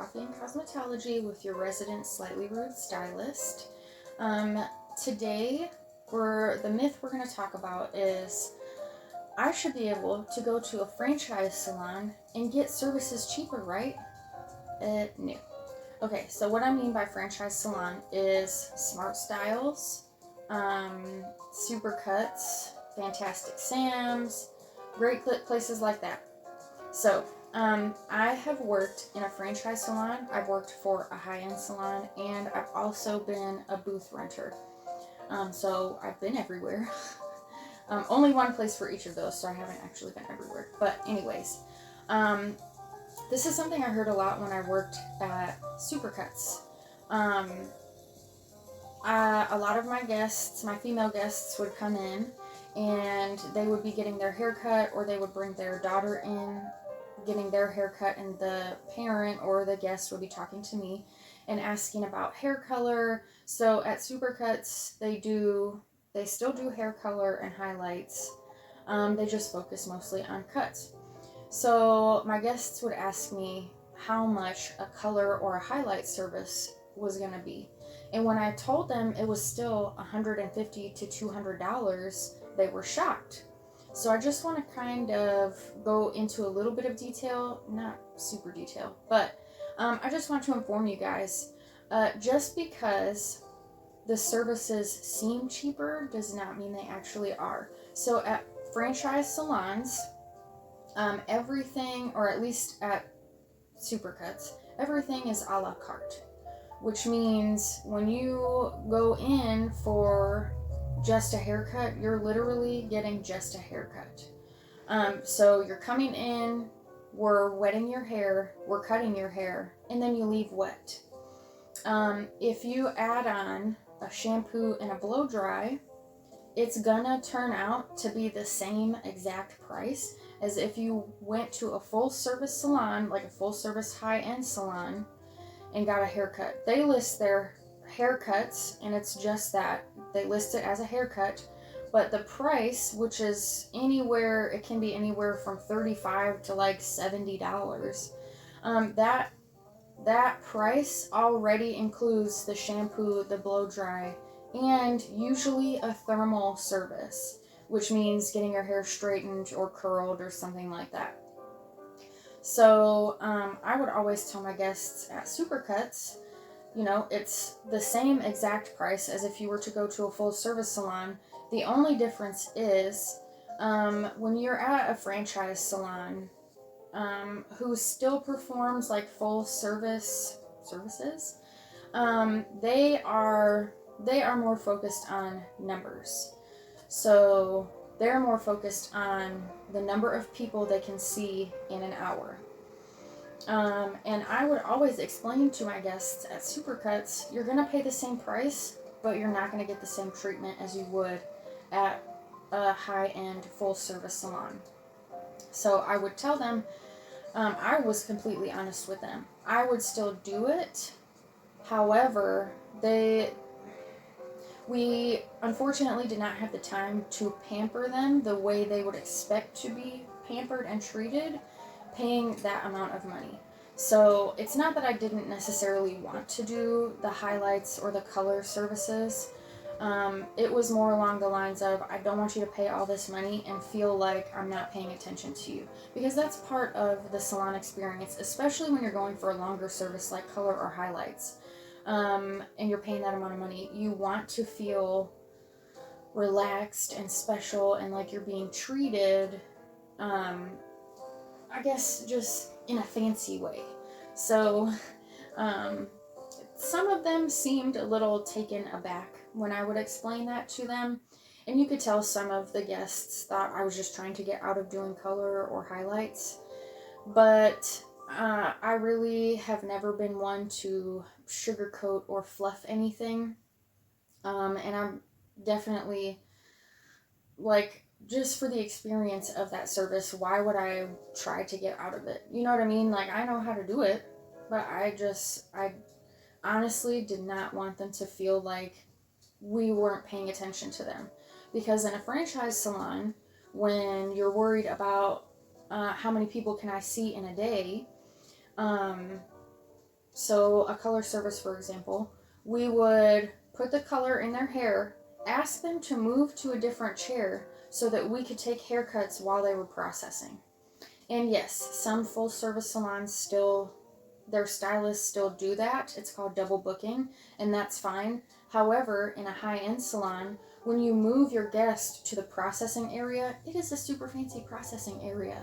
Coffee and Cosmetology with your resident slightly rude stylist. Today, the myth we're going to talk about is I should be able to go to a franchise salon and get services cheaper, right? No. Okay, so what I mean by franchise salon is smart styles, super cuts, fantastic Sam's, great places like that. So, I have worked in a franchise salon, I've worked for a high-end salon, and I've also been a booth renter. So I've been everywhere. Only one place for each of those, so I haven't actually been everywhere. But anyways, this is something I heard a lot when I worked at Supercuts. A lot of my guests, my female guests, would come in and they would be getting their hair cut, or they would bring their daughter in getting their hair cut, and the parent or the guest would be talking to me and asking about hair color. So at Supercuts, they still do hair color and highlights. They just focus mostly on cuts. So my guests would ask me how much a color or a highlight service was going to be. And when I told them it was still $150 to $200, they were shocked. So I just want to kind of go into a little bit of detail, not super detail, but I just want to inform you guys, just because the services seem cheaper does not mean they actually are. So at franchise salons, everything, or at least at Supercuts, everything is a la carte, which means when you go in for just a haircut, you're literally getting just a haircut. So you're coming in, we're wetting your hair, we're cutting your hair, and then you leave wet. If you add on a shampoo and a blow dry, it's gonna turn out to be the same exact price as if you went to a full service salon, like a full service high-end salon, and got a haircut. They list their haircuts, and it's just that. They list it as a haircut, but the price, which is anywhere, it can be anywhere from $35 to like $70. That price already includes the shampoo, the blow dry, and usually a thermal service, which means getting your hair straightened or curled or something like that. So I would always tell my guests at Supercuts, it's the same exact price as if you were to go to a full service salon. The only difference is when you're at a franchise salon who still performs like full services, they are more focused on numbers. So they're more focused on the number of people they can see in an hour. And I would always explain to my guests at Supercuts, you're going to pay the same price, but you're not going to get the same treatment as you would at a high-end full-service salon. So I would tell them, I was completely honest with them. I would still do it. However, we unfortunately did not have the time to pamper them the way they would expect to be pampered and treated, paying that amount of money. So it's not that I didn't necessarily want to do the highlights or the color services. It was more along the lines of, I don't want you to pay all this money and feel like I'm not paying attention to you. Because that's part of the salon experience, especially when you're going for a longer service like color or highlights. And you're paying that amount of money. You want to feel relaxed and special and like you're being treated, I guess just in a fancy way. So some of them seemed a little taken aback when I would explain that to them. And you could tell some of the guests thought I was just trying to get out of doing color or highlights. But I really have never been one to sugarcoat or fluff anything. And I'm definitely, like, just for the experience of that service, why would I try to get out of it? You know what I mean? Like, I know how to do it, but I honestly did not want them to feel like we weren't paying attention to them. Because in a franchise salon, when you're worried about how many people can I see in a day, So a color service, for example, we would put the color in their hair, ask them to move to a different chair so that we could take haircuts while they were processing. And yes, some full service salons still, their stylists still do that. It's called double booking, and that's fine. However, in a high end salon, when you move your guest to the processing area, it is a super fancy processing area.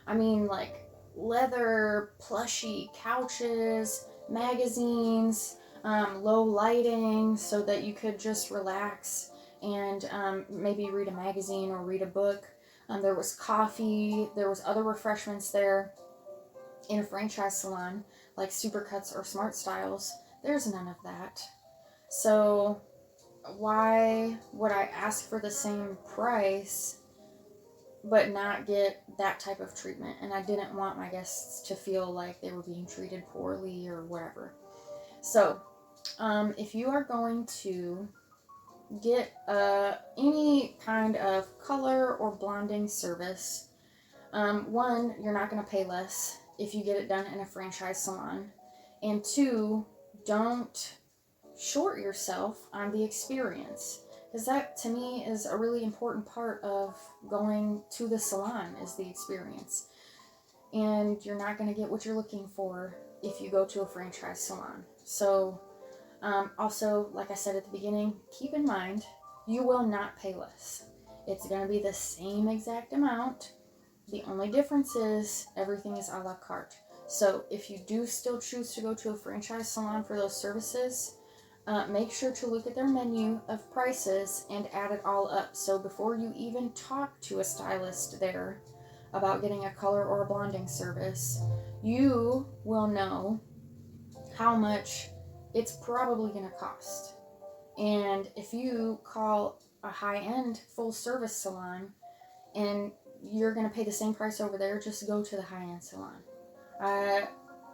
I mean, like leather, plushy couches, magazines, low lighting so that you could just relax and maybe read a magazine or read a book. There was coffee, there was other refreshments there. In a franchise salon like Supercuts or Smart Styles, there's none of that. So why would I ask for the same price but not get that type of treatment? And I didn't want my guests to feel like they were being treated poorly or whatever. So if you are going to get any kind of color or blonding service, one, you're not going to pay less if you get it done in a franchise salon. And two, don't short yourself on the experience. Because that, to me, is a really important part of going to the salon, is the experience. And you're not going to get what you're looking for if you go to a franchise salon. So, also, like I said at the beginning, keep in mind, you will not pay less. It's going to be the same exact amount. The only difference is everything is a la carte. So if you do still choose to go to a franchise salon for those services, make sure to look at their menu of prices and add it all up. So before you even talk to a stylist there about getting a color or a blonding service, you will know how much it's probably going to cost. And if you call a high-end full-service salon and you're going to pay the same price over there, just go to the high-end salon.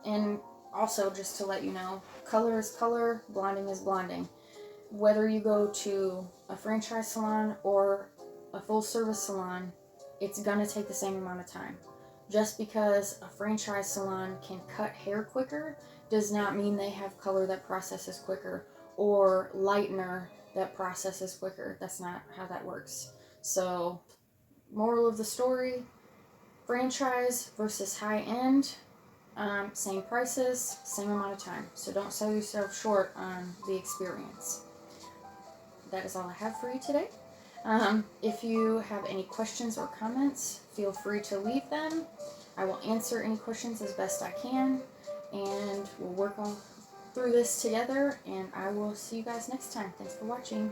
And also, just to let you know, color is color, blonding is blonding. Whether you go to a franchise salon or a full-service salon, it's going to take the same amount of time. Just because a franchise salon can cut hair quicker does not mean they have color that processes quicker or lightener that processes quicker. That's not how that works. So, moral of the story, franchise versus high end, same prices, same amount of time. So don't sell yourself short on the experience. That is all I have for you today. If you have any questions or comments, feel free to leave them. I will answer any questions as best I can, and we'll work on through this together, and I will see you guys next time. Thanks for watching.